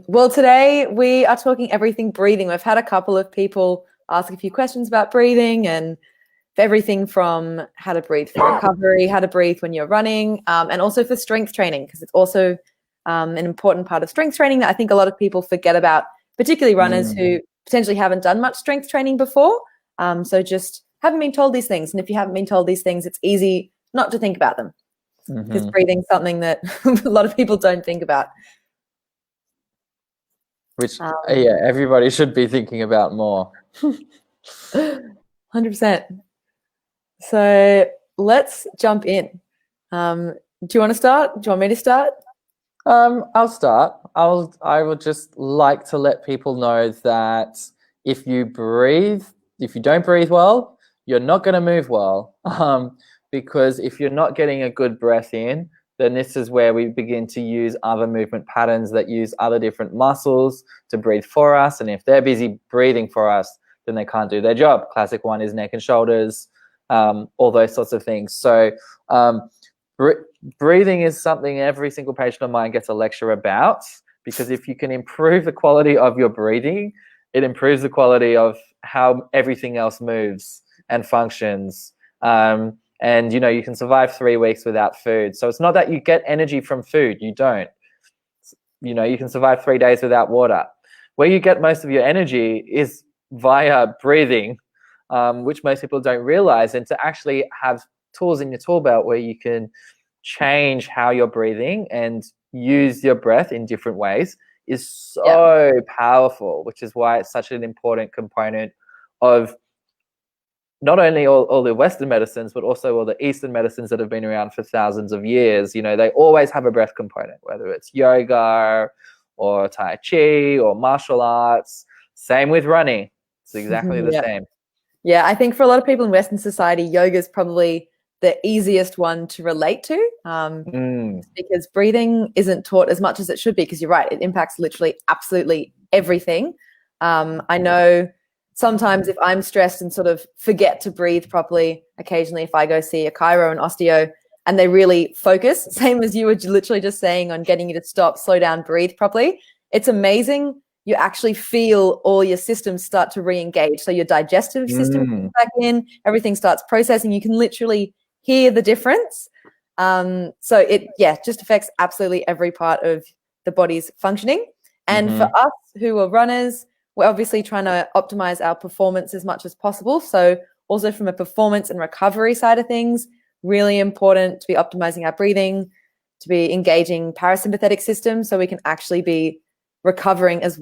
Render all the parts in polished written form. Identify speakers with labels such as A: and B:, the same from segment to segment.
A: Well, today we are talking everything breathing. We've had a couple of people ask a few questions about breathing and everything from how to breathe for recovery, how to breathe when you're running, and also for strength training, because it's also an important part of strength training that I think a lot of people forget about, particularly runners who potentially haven't done much strength training before. So just haven't been told these things. And if you haven't been told these things, it's easy not to think about them, because breathing's something that a lot of people don't think about.
B: Which, everybody should be thinking about more.
A: 100%. So let's jump in. Do you want to start? Do you want me to start?
B: I'll start. I would just like to let people know that if you don't breathe well, you're not going to move well. Because if you're not getting a good breath in, then this is where we begin to use other movement patterns that use other different muscles to breathe for us. And if they're busy breathing for us, then they can't do their job. Classic one is neck and shoulders, all those sorts of things. So breathing is something every single patient of mine gets a lecture about, because if you can improve the quality of your breathing, it improves the quality of how everything else moves and functions. And, you can survive 3 weeks without food. So it's not that you get energy from food. You don't. You can survive 3 days without water. Where you get most of your energy is via breathing, which most people don't realize. And to actually have tools in your tool belt where you can change how you're breathing and use your breath in different ways is so powerful, which is why it's such an important component of not only all the Western medicines, but also all the Eastern medicines that have been around for thousands of years. They always have a breath component, whether it's yoga or Tai Chi or martial arts. Same with running. It's exactly the same.
A: Yeah, I think for a lot of people in Western society, yoga is probably the easiest one to relate to, because breathing isn't taught as much as it should be, because you're right, it impacts literally absolutely everything. I know sometimes if I'm stressed and sort of forget to breathe properly, occasionally if I go see a chiro and osteo and they really focus, same as you were literally just saying, on getting you to stop, slow down, breathe properly, it's amazing. You actually feel all your systems start to re-engage. So your digestive system comes back in, everything starts processing. You can literally hear the difference. So it, just affects absolutely every part of the body's functioning. And for us who are runners, we're obviously trying to optimize our performance as much as possible. So also from a performance and recovery side of things, really important to be optimizing our breathing, to be engaging parasympathetic system, so we can actually be recovering as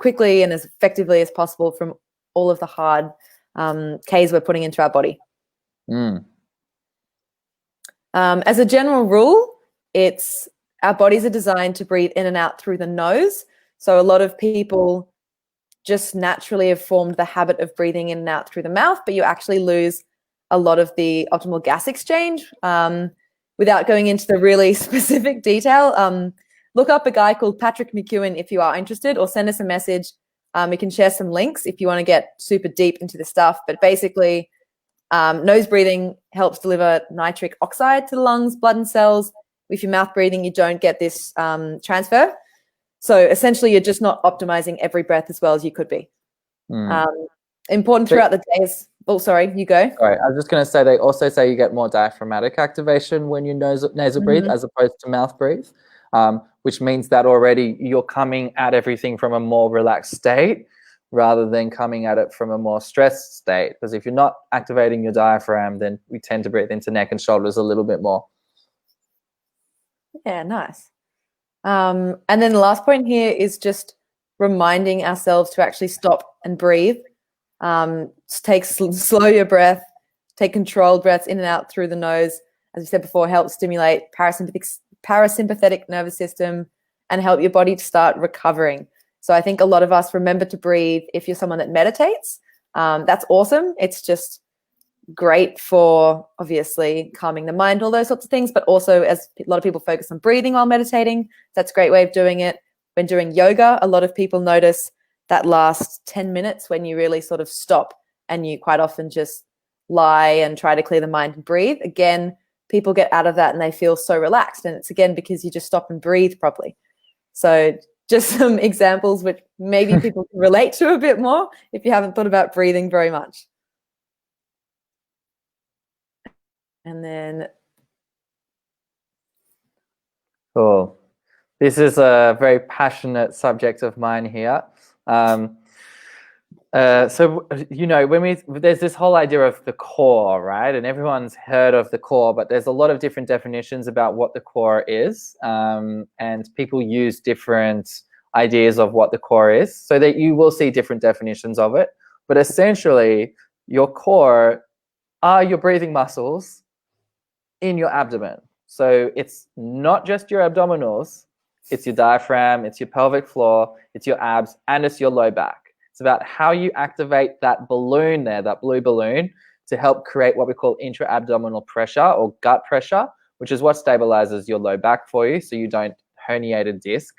A: quickly and as effectively as possible from all of the hard Ks we're putting into our body. As a general rule, our bodies are designed to breathe in and out through the nose. So a lot of people just naturally have formed the habit of breathing in and out through the mouth, but you actually lose a lot of the optimal gas exchange. Without going into the really specific detail, look up a guy called Patrick McEwen if you are interested, or send us a message. We can share some links if you want to get super deep into the stuff. But basically, nose breathing helps deliver nitric oxide to the lungs, blood and cells. With your mouth breathing, you don't get this transfer. So essentially, you're just not optimizing every breath as well as you could be. Important throughout the day is, sorry, you go.
B: Sorry, I was just going to say, they also say you get more diaphragmatic activation when you nasal breathe as opposed to mouth breathe, which means that already you're coming at everything from a more relaxed state rather than coming at it from a more stressed state. Because if you're not activating your diaphragm, then we tend to breathe into neck and shoulders a little bit more.
A: Yeah, nice. And then the last point here is just reminding ourselves to actually stop and breathe. Slow your breath, take controlled breaths in and out through the nose. As we said before, help stimulate parasympathetic nervous system and help your body to start recovering. So I think a lot of us remember to breathe. If you're someone that meditates, that's awesome. It's just great for obviously calming the mind, all those sorts of things, but also as a lot of people focus on breathing while meditating, that's a great way of doing it. When doing yoga, a lot of people notice that last 10 minutes when you really sort of stop and you quite often just lie and try to clear the mind and breathe. Again, people get out of that and they feel so relaxed. And it's again because you just stop and breathe properly. So just some examples which maybe people can relate to a bit more if you haven't thought about breathing very much. And then.
B: Cool. This is a very passionate subject of mine here. So, you know, there's this whole idea of the core, right? And everyone's heard of the core, but there's a lot of different definitions about what the core is. And people use different ideas of what the core is, so that you will see different definitions of it. But essentially, your core are your breathing muscles in your abdomen. So it's not just your abdominals, it's your diaphragm, it's your pelvic floor, it's your abs, and it's your low back. It's about how you activate that balloon there, that blue balloon, to help create what we call intra-abdominal pressure or gut pressure, which is what stabilizes your low back for you so you don't herniate a disc.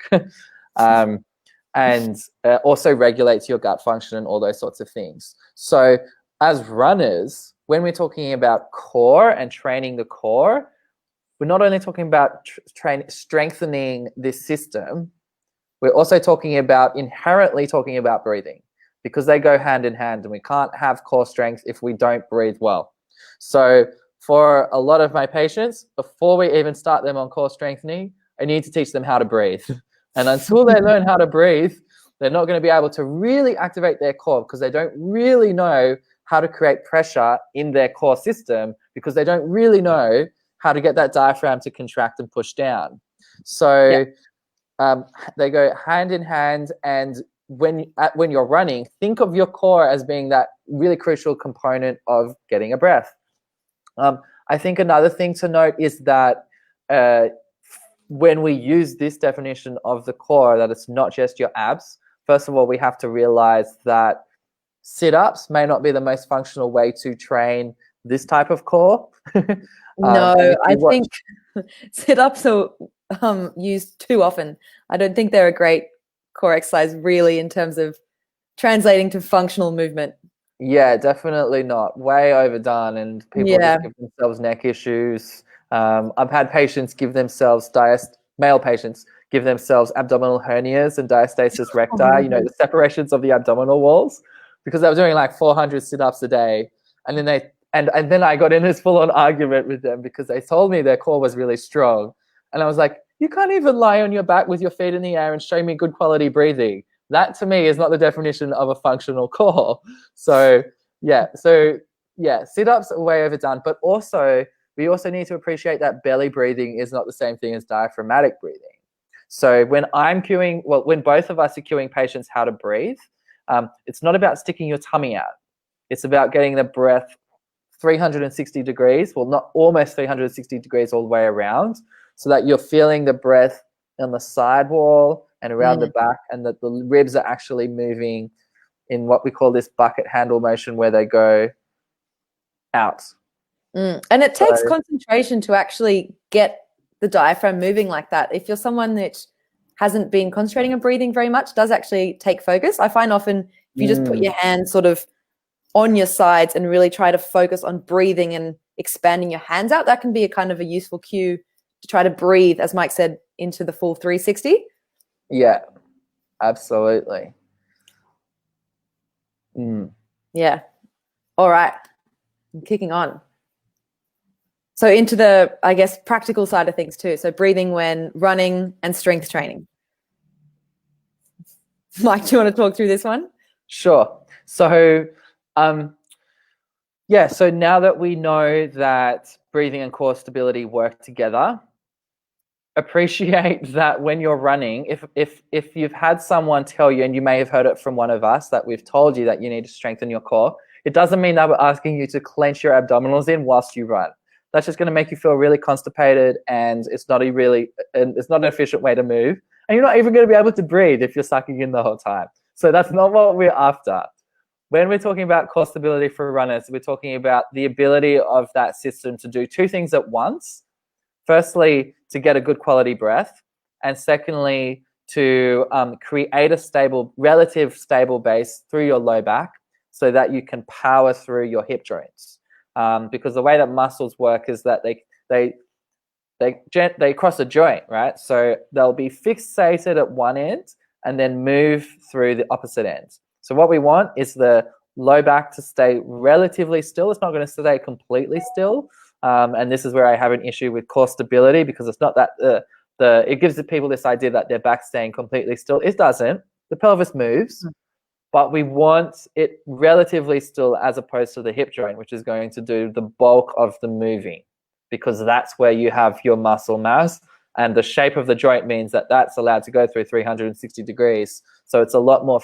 B: And also regulates your gut function and all those sorts of things. So as runners, when we're talking about core and training the core, we're not only talking about strengthening this system, we're also talking about inherently talking about breathing, because they go hand in hand, and we can't have core strength if we don't breathe well. So for a lot of my patients, before we even start them on core strengthening, I need to teach them how to breathe. And until they learn how to breathe, they're not going to be able to really activate their core, because they don't really know how to create pressure in their core system, because they don't really know how to get that diaphragm to contract and push down. So they go hand in hand. And when you're running, think of your core as being that really crucial component of getting a breath. I think another thing to note is that when we use this definition of the core, that it's not just your abs. First of all, we have to realize that sit-ups may not be the most functional way to train this type of core.
A: No, I think sit-ups are used too often. I don't think they're a great core exercise, really, in terms of translating to functional movement.
B: Yeah, definitely not. Way overdone, and people just give themselves neck issues. I've had patients give themselves, male patients, give themselves abdominal hernias and diastasis recti, you know, the separations of the abdominal walls, because they were doing like 400 sit-ups a day. And then and then I got in this full-on argument with them because they told me their core was really strong. And I was like, you can't even lie on your back with your feet in the air and show me good quality breathing. That to me is not the definition of a functional core. So sit-ups are way overdone. But also, we also need to appreciate that belly breathing is not the same thing as diaphragmatic breathing. So when when both of us are cueing patients how to breathe, it's not about sticking your tummy out. It's about getting the breath 360 degrees, well, not almost 360 degrees all the way around, so that you're feeling the breath on the side wall and around the back, and that the ribs are actually moving in what we call this bucket handle motion, where they go out.
A: And it takes concentration to actually get the diaphragm moving like that. If you're someone that hasn't been concentrating on breathing very much, it does actually take focus. I find often if you just put your hands sort of on your sides and really try to focus on breathing and expanding your hands out, that can be a kind of a useful cue to try to breathe, as Mike said, into the full 360.
B: Yeah, absolutely.
A: Yeah. All right. I'm kicking on. So into the, I guess, practical side of things too. So breathing when running and strength training. Mike, do you want to talk through this one?
B: Sure. So, so now that we know that breathing and core stability work together, appreciate that when you're running, if you've had someone tell you, and you may have heard it from one of us, that we've told you that you need to strengthen your core, it doesn't mean that we're asking you to clench your abdominals in whilst you run. That's just going to make you feel really constipated, and it's not an efficient way to move. And you're not even going to be able to breathe if you're sucking in the whole time. So that's not what we're after. When we're talking about core stability for runners, we're talking about the ability of that system to do two things at once. Firstly, to get a good quality breath, and secondly, to create a relative stable base through your low back, so that you can power through your hip joints. Because the way that muscles work is that they cross a joint, right? So they'll be fixated at one end, and then move through the opposite end. So what we want is the low back to stay relatively still. It's not going to stay completely still. And this is where I have an issue with core stability, because it's not that it gives the people this idea that their back's staying completely still. It doesn't. The pelvis moves, but we want it relatively still as opposed to the hip joint, which is going to do the bulk of the moving, because that's where you have your muscle mass, and the shape of the joint means that that's allowed to go through 360 degrees. So it's a lot more,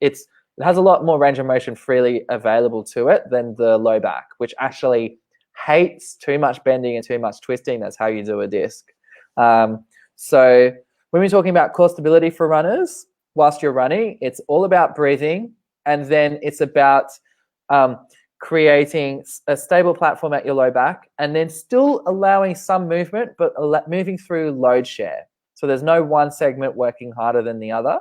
B: it has a lot more range of motion freely available to it than the low back, which actually hates too much bending and too much twisting. That's how you do a disc. So when we're talking about core stability for runners, whilst you're running, it's all about breathing, and then it's about creating a stable platform at your low back, and then still allowing some movement, but moving through load share. So there's no one segment working harder than the other,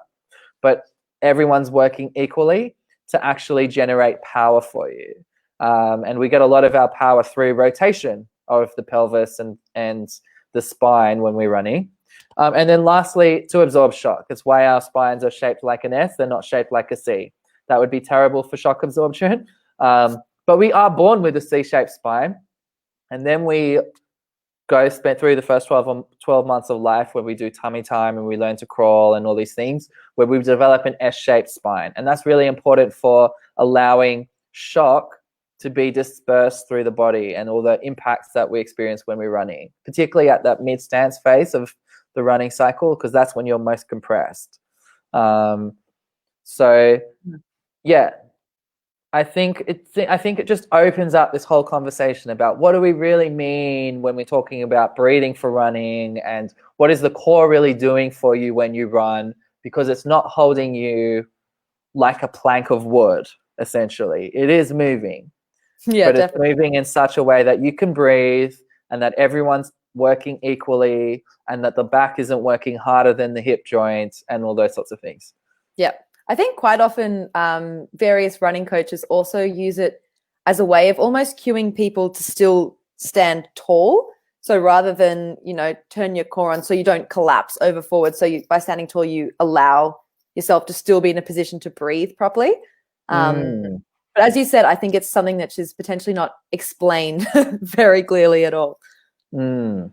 B: but everyone's working equally to actually generate power for you. And we get a lot of our power through rotation of the pelvis and the spine when we're running. And then lastly, to absorb shock. It's why our spines are shaped like an S. They're not shaped like a C. That would be terrible for shock absorption. But we are born with a C-shaped spine. And then we spend through the first 12 months of life where we do tummy time and we learn to crawl and all these things, where we develop an S-shaped spine. And that's really important for allowing shock to be dispersed through the body and all the impacts that we experience when we're running, particularly at that mid-stance phase of the running cycle, because that's when you're most compressed. So yeah, I think it just opens up this whole conversation about what do we really mean when we're talking about breathing for running, and what is the core really doing for you when you run, because it's not holding you like a plank of wood, essentially. It is moving. Yeah, but definitely. It's moving in such a way that you can breathe, and that everyone's working equally, and that the back isn't working harder than the hip joint and all those sorts of things.
A: Yeah. I think quite often various running coaches also use it as a way of almost cueing people to still stand tall. So rather than, turn your core on so you don't collapse over forward. So by standing tall, you allow yourself to still be in a position to breathe properly. But as you said, I think it's something that is potentially not explained very clearly at all.
B: Yeah,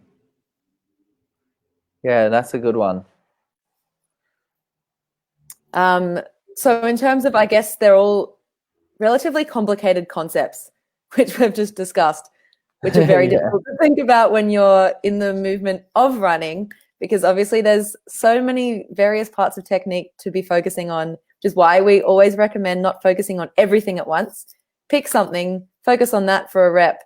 B: that's a good one.
A: So in terms of, I guess they're all relatively complicated concepts, which we've just discussed, which are very difficult to think about when you're in the movement of running, because obviously there's so many various parts of technique to be focusing on, which is why we always recommend not focusing on everything at once. Pick something, focus on that for a rep,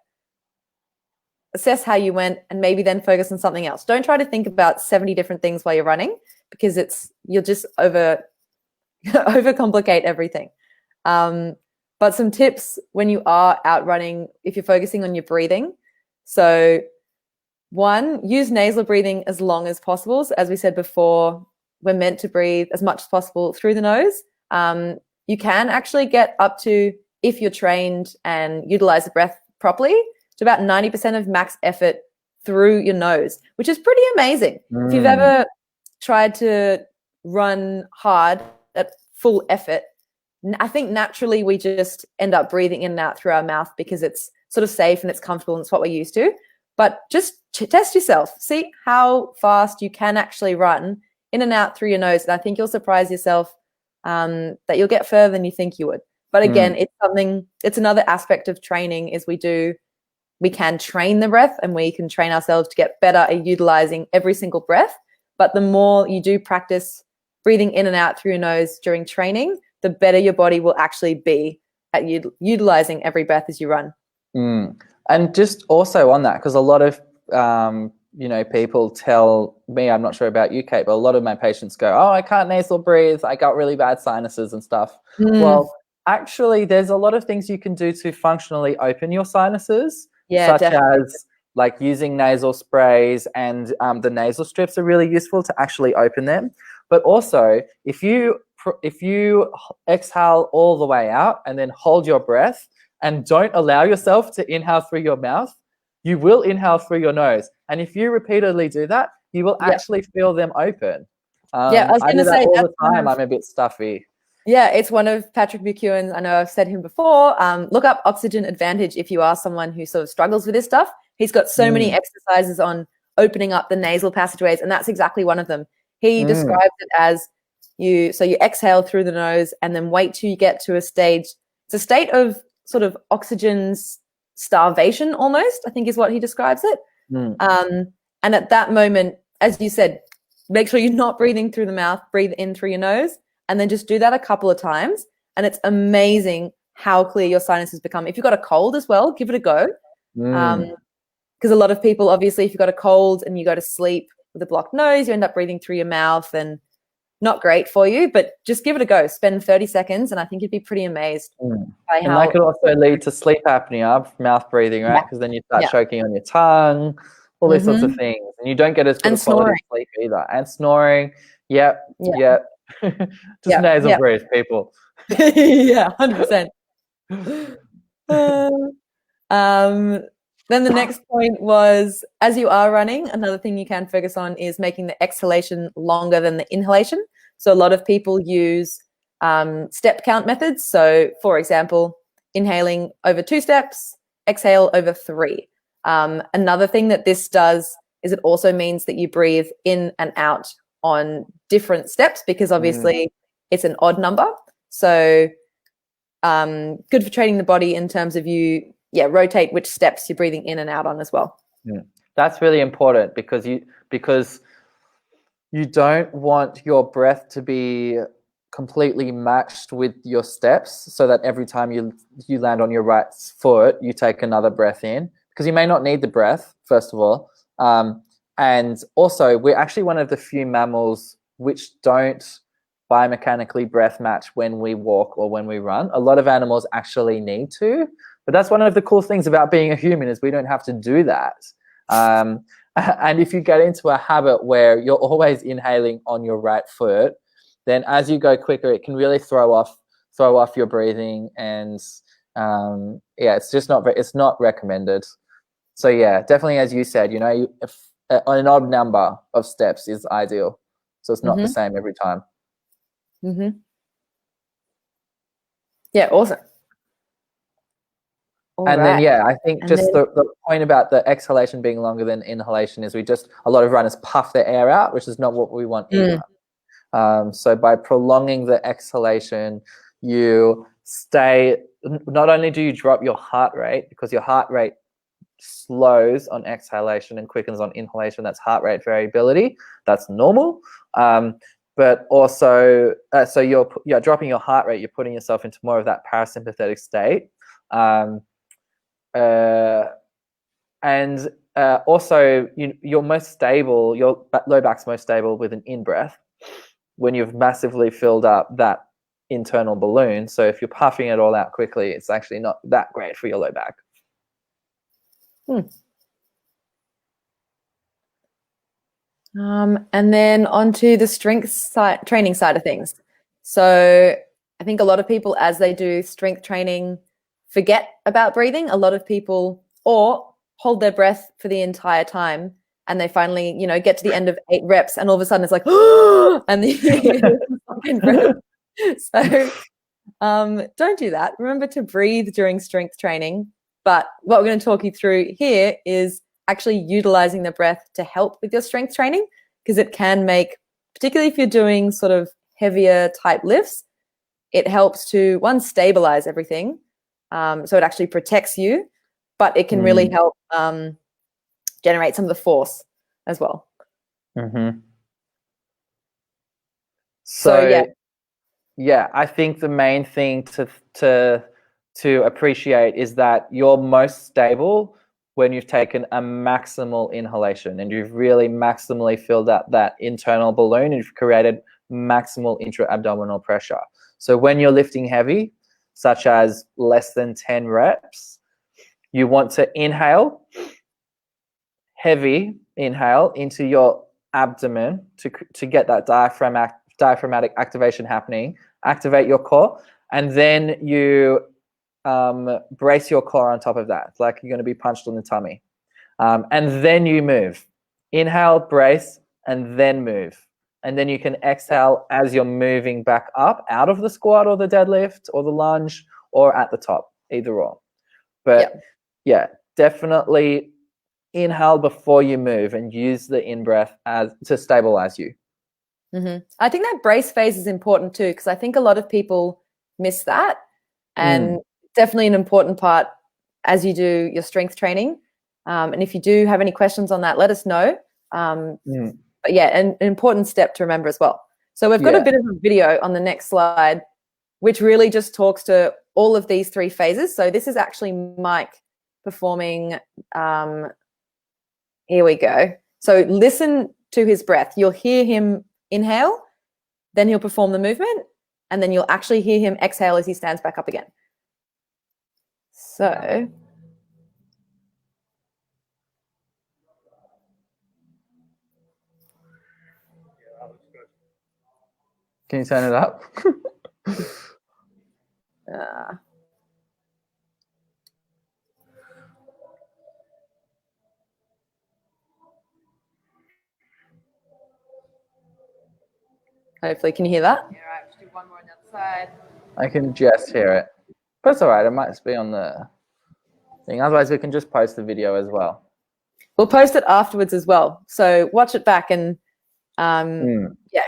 A: assess how you went, and maybe then focus on something else. Don't try to think about 70 different things while you're running, because you'll just overcomplicate everything. But some tips when you are out running, if you're focusing on your breathing. So 1, use nasal breathing as long as possible. So as we said before, we're meant to breathe as much as possible through the nose. You can actually get up to, if you're trained and utilize the breath properly, to about 90% of max effort through your nose, which is pretty amazing. If you've ever tried to run hard at full effort, I think naturally we just end up breathing in and out through our mouth because it's sort of safe and it's comfortable and it's what we're used to. But just test yourself. See how fast you can actually run in and out through your nose. And I think you'll surprise yourself that you'll get further than you think you would. But again, it's another aspect of training is we can train the breath and we can train ourselves to get better at utilizing every single breath. But the more you do practice breathing in and out through your nose during training, the better your body will actually be at utilizing every breath as you run.
B: And just also on that, because a lot of people tell me, I'm not sure about you, Kate, but a lot of my patients go, oh, I can't nasal breathe, I got really bad sinuses and stuff. Well, actually, there's a lot of things you can do to functionally open your sinuses, such as like using nasal sprays, and the nasal strips are really useful to actually open them. But also, if you exhale all the way out and then hold your breath and don't allow yourself to inhale through your mouth, you will inhale through your nose. And if you repeatedly do that, you will actually feel them open.
A: Yeah, I was
B: I
A: going
B: do
A: to
B: that
A: say
B: all
A: that's
B: the time. I'm a bit stuffy.
A: yeah, it's one of Patrick McEwen's. I know I've said him before. Look up Oxygen Advantage if you are someone who sort of struggles with this stuff. He's got so many exercises on opening up the nasal passageways, and that's exactly one of them. He describes it as you exhale through the nose and then wait till you get to a stage. It's a state of sort of oxygen starvation almost, I think is what he describes it. And at that moment, as you said, make sure you're not breathing through the mouth, breathe in through your nose, and then just do that a couple of times. And it's amazing how clear your sinuses become. If you've got a cold as well, give it a go. Because a lot of people, obviously, if you've got a cold and you go to sleep with a blocked nose, you end up breathing through your mouth, and not great for you, but just give it a go. Spend 30 seconds, and I think you'd be pretty amazed by how...
B: And that could also lead to sleep apnea, mouth breathing, right? Because then you start choking on your tongue, all these sorts of things. And you don't get as good a quality of sleep either. And snoring, yep. Just nasal breathe, people.
A: Yeah, 100%. Then the next point was, as you are running, another thing you can focus on is making the exhalation longer than the inhalation. So a lot of people use step count methods. So, for example, inhaling over 2 steps, exhale over 3. Another thing that this does is it also means that you breathe in and out on different steps, because obviously it's an odd number. So good for training the body in terms of you rotate which steps you're breathing in and out on as well.
B: That's really important, because you don't want your breath to be completely matched with your steps, so that every time you land on your right foot, you take another breath in, because you may not need the breath, first of all. And also, we're actually one of the few mammals which don't biomechanically breath match when we walk or when we run. A lot of animals actually need to, but that's one of the cool things about being a human, is we don't have to do that. And if you get into a habit where you're always inhaling on your right foot, then as you go quicker, it can really throw off your breathing, and it's just not recommended. So yeah, definitely, as you said, an odd number of steps is ideal, so it's not the same every time.
A: Yeah, awesome.
B: Then I think the point about the exhalation being longer than inhalation is a lot of runners puff their air out, which is not what we want either. So by prolonging the exhalation, you not only do you drop your heart rate, because your heart rate slows on exhalation and quickens on inhalation. That's heart rate variability. That's normal. But also, so you're dropping your heart rate. You're putting yourself into more of that parasympathetic state. And also, you're most stable. Your low back's most stable with an in-breath when you've massively filled up that internal balloon. So if you're puffing it all out quickly, it's actually not that great for your low back.
A: And then onto the strength training side of things. So I think a lot of people, as they do strength training, forget about breathing. A lot of people or hold their breath for the entire time, and they finally, get to the end of 8 reps, and all of a sudden it's like, and so don't do that. Remember to breathe during strength training. But what we're going to talk you through here is actually utilizing the breath to help with your strength training, because it can make, particularly if you're doing sort of heavier type lifts, it helps to, one, stabilize everything. So it actually protects you, but it can really help generate some of the force as well.
B: So I think the main thing to appreciate is that you're most stable when you've taken a maximal inhalation and you've really maximally filled up that internal balloon and you've created maximal intra-abdominal pressure. So when you're lifting heavy, such as less than 10 reps, you want to inhale, heavy inhale into your abdomen to get that diaphragmatic activation happening, activate your core, and then you brace your core on top of that, like you're going to be punched on the tummy. And then you move. Inhale, brace, and then move. And then you can exhale as you're moving back up out of the squat or the deadlift or the lunge or at the top, either or. But yeah, definitely inhale before you move and use the in-breath as to stabilize you.
A: I think that brace phase is important too, because I think a lot of people miss that. And definitely an important part as you do your strength training. And if you do have any questions on that, let us know. But yeah, an important step to remember as well. So we've got a bit of a video on the next slide, which really just talks to all of these 3 phases. So this is actually Mike performing. Here we go. So listen to his breath. You'll hear him inhale, then he'll perform the movement, and then you'll actually hear him exhale as he stands back up again. So
B: can you turn it up?
A: Hopefully, can you hear that? Yeah, right. Let's do one more on the other side.
B: I can just hear it. But it's all right. It might be on the thing. Otherwise, we can just post the video as well.
A: We'll post it afterwards as well. So watch it back and, yeah,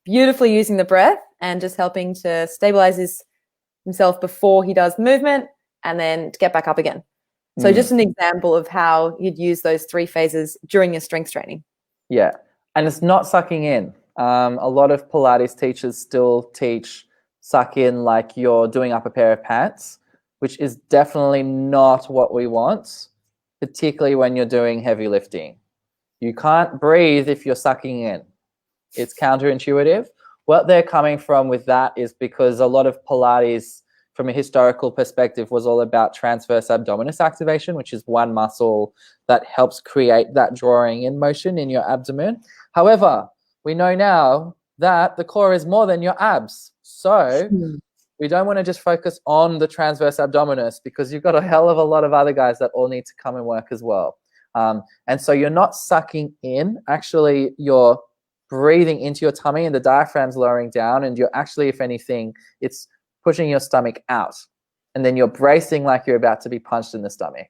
A: beautifully using the breath and just helping to stabilize himself before he does the movement and then to get back up again. So just an example of how you'd use those 3 phases during your strength training.
B: Yeah. And it's not sucking in. A lot of Pilates teachers still teach suck in like you're doing up a pair of pants, which is definitely not what we want, particularly when you're doing heavy lifting. You can't breathe if you're sucking in. It's counterintuitive. What they're coming from with that is because a lot of Pilates, from a historical perspective, was all about transverse abdominis activation, which is one muscle that helps create that drawing in motion in your abdomen. However, we know now that the core is more than your abs. So we don't want to just focus on the transverse abdominis because you've got a hell of a lot of other guys that all need to come and work as well. And so you're not sucking in. Actually, you're breathing into your tummy and the diaphragm's lowering down, and you're actually, if anything, it's pushing your stomach out. And then you're bracing like you're about to be punched in the stomach.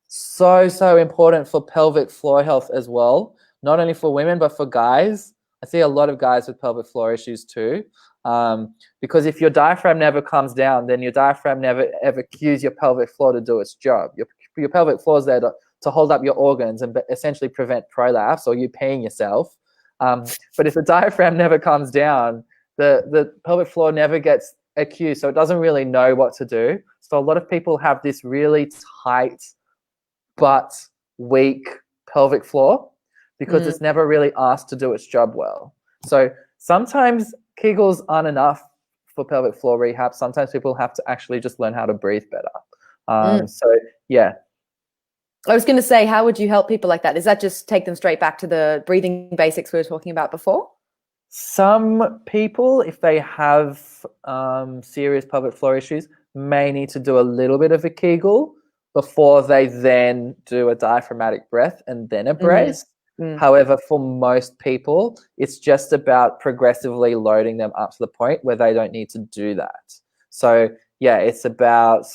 B: So important for pelvic floor health as well. Not only for women, but for guys. I see a lot of guys with pelvic floor issues too. Because if your diaphragm never comes down, then your diaphragm never ever cues your pelvic floor to do its job. Your pelvic floor is there to hold up your organs and essentially prevent prolapse or you peeing yourself. But if the diaphragm never comes down, the pelvic floor never gets a cue, so it doesn't really know what to do. So a lot of people have this really tight but weak pelvic floor because it's never really asked to do its job well. So sometimes Kegels aren't enough for pelvic floor rehab. Sometimes people have to actually just learn how to breathe better. So yeah.
A: I was going to say, how would you help people like that? Is that just take them straight back to the breathing basics we were talking about before?
B: Some people, if they have serious pelvic floor issues, may need to do a little bit of a Kegel before they then do a diaphragmatic breath and then a brace. However, for most people, it's just about progressively loading them up to the point where they don't need to do that. So yeah, it's about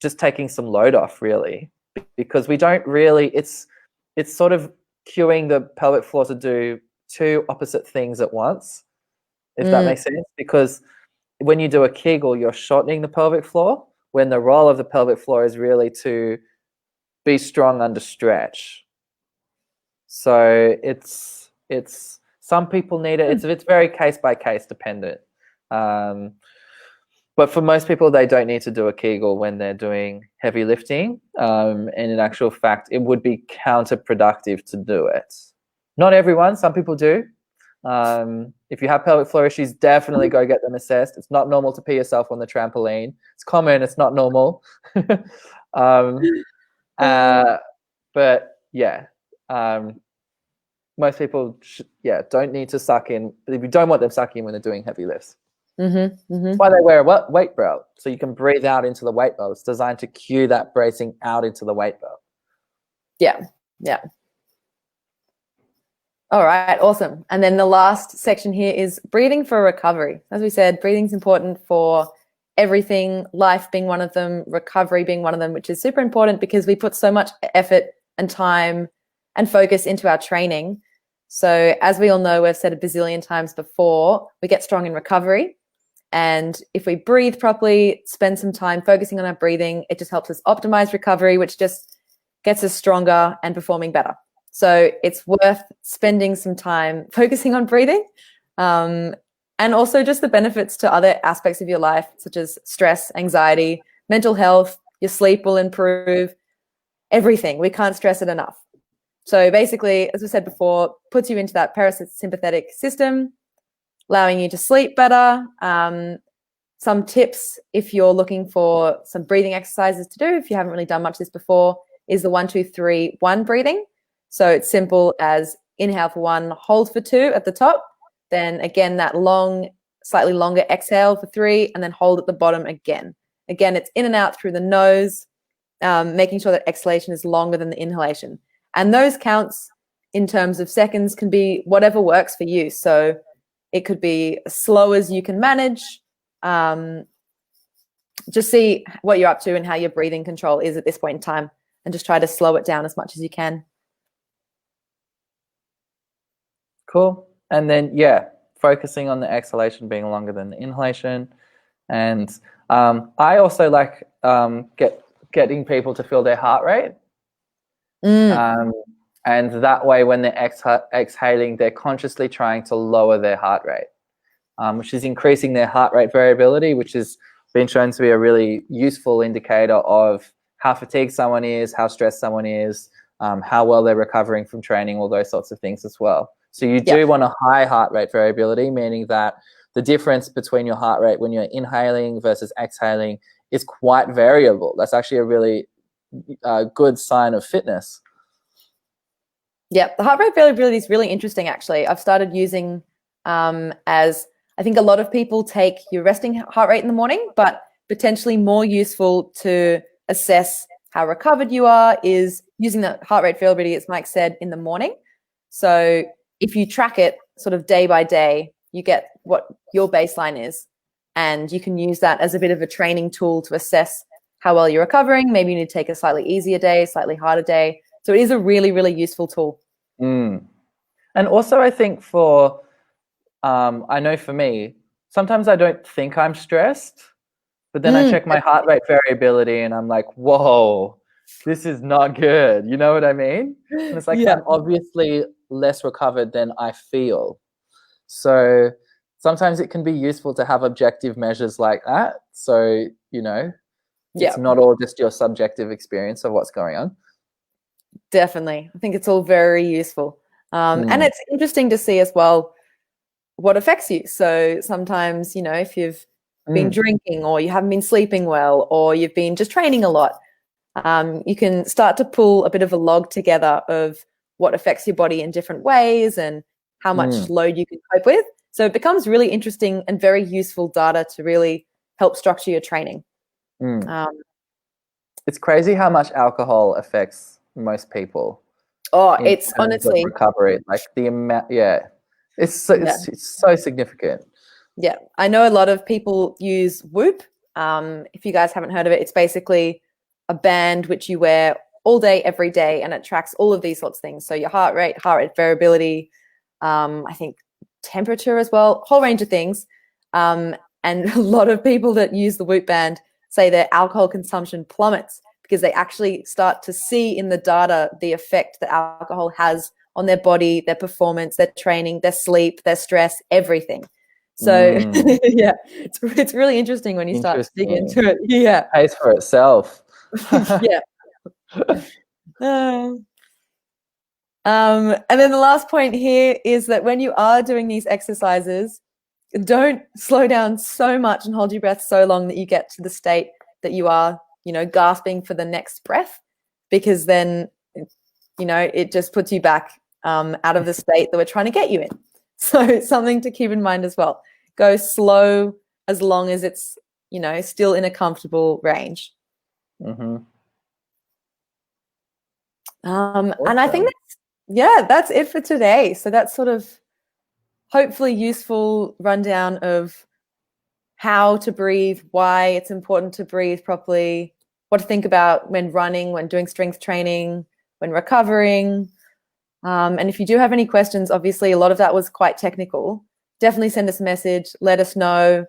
B: just taking some load off, really, because we don't really, it's sort of cueing the pelvic floor to do 2 opposite things at once, if that makes sense. Because when you do a Kegel, you're shortening the pelvic floor when the role of the pelvic floor is really to be strong under stretch. So it's some people need it. It's very case by case dependent. But for most people, they don't need to do a Kegel when they're doing heavy lifting. And in actual fact, it would be counterproductive to do it. Not everyone, some people do. If you have pelvic floor issues, definitely go get them assessed. It's not normal to pee yourself on the trampoline. It's common, it's not normal. But yeah, most people, don't need to suck in. You don't want them sucking in when they're doing heavy lifts. That's why they wear a weight belt, so you can breathe out into the weight belt. It's designed to cue that bracing out into the weight belt.
A: Yeah. All right, awesome. And then the last section here is breathing for recovery. As we said, breathing is important for everything, life being one of them, recovery being one of them, which is super important because we put so much effort and time and focus into our training. So as we all know, we've said a bazillion times before, we get strong in recovery. And if we breathe properly, spend some time focusing on our breathing, it just helps us optimize recovery, which just gets us stronger and performing better. So it's worth spending some time focusing on breathing, and also just the benefits to other aspects of your life, such as stress, anxiety, mental health. Your sleep will improve, everything. We can't stress it enough. So basically, as we said before, puts you into that parasympathetic system, allowing you to sleep better. Some tips if you're looking for some breathing exercises to do, if you haven't really done much of this before, is the 1-2-3-1 breathing. So it's simple as inhale for 1, hold for 2 at the top. Then again, that long, slightly longer exhale for 3, and then hold at the bottom again. Again, it's in and out through the nose, making sure that exhalation is longer than the inhalation. And those counts in terms of seconds can be whatever works for you. So it could be as slow as you can manage. Just see what you're up to and how your breathing control is at this point in time, and just try to slow it down as much as you can.
B: Cool. And then, yeah, focusing on the exhalation being longer than the inhalation. And I also like getting people to feel their heart rate. And that way, when they're exhaling, they're consciously trying to lower their heart rate, which is increasing their heart rate variability, which has been shown to be a really useful indicator of how fatigued someone is, how stressed someone is, how well they're recovering from training, all those sorts of things as well. So you do want a high heart rate variability, meaning that the difference between your heart rate when you're inhaling versus exhaling is quite variable. That's actually a really good sign of fitness.
A: Yeah, the heart rate variability is really interesting, actually. I've started using as I think a lot of people take your resting heart rate in the morning, but potentially more useful to assess how recovered you are is using the heart rate variability, as Mike said, in the morning. So if you track it sort of day by day, you get what your baseline is, and you can use that as a bit of a training tool to assess how well you're recovering. Maybe you need to take a slightly easier day, slightly harder day. So it is a really, really useful tool.
B: And also I think for, I know for me, sometimes I don't think I'm stressed, but then I check my heart rate variability and I'm like, whoa, this is not good. You know what I mean? And it's like, I'm obviously less recovered than I feel. So sometimes it can be useful to have objective measures like that. So, you know, it's not all just your subjective experience of what's going on.
A: Definitely. I think it's all very useful. And it's interesting to see as well what affects you. So sometimes, you know, if you've been drinking or you haven't been sleeping well or you've been just training a lot, you can start to pull a bit of a log together of what affects your body in different ways and how much load you can cope with. So it becomes really interesting and very useful data to really help structure your training.
B: It's crazy how much alcohol affects most people.
A: Oh, it's honestly
B: recovery, like the amount. Yeah, it's so significant.
A: Yeah, I know a lot of people use Whoop. If you guys haven't heard of it, it's basically a band which you wear all day, every day, and it tracks all of these sorts of things. So your heart rate variability, I think temperature as well, whole range of things. And a lot of people that use the Whoop band say their alcohol consumption plummets because they actually start to see in the data the effect that alcohol has on their body, their performance, their training, their sleep, their stress, everything. So yeah, it's really interesting when you start to dig into it. Yeah,
B: it pays for itself.
A: Yeah. And then the last point here is that when you are doing these exercises, don't slow down so much and hold your breath so long that you get to the state that you are, you know, gasping for the next breath, because then, you know, it just puts you back out of the state that we're trying to get you in. So something to keep in mind as well. Go slow as long as it's, you know, still in a comfortable range.
B: Awesome.
A: And I think yeah, that's it for today. So that's sort of hopefully useful rundown of how to breathe, why it's important to breathe properly, what to think about when running, when doing strength training, when recovering. And if you do have any questions, obviously a lot of that was quite technical. Definitely send us a message. Let us know.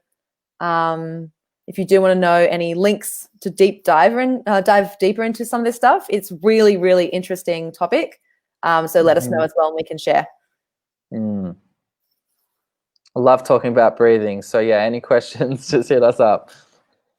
A: If you do want to know any links to dive deeper into some of this stuff, it's really, really interesting topic. So let us know as well, and we can share.
B: I love talking about breathing. So yeah, any questions, just hit us up.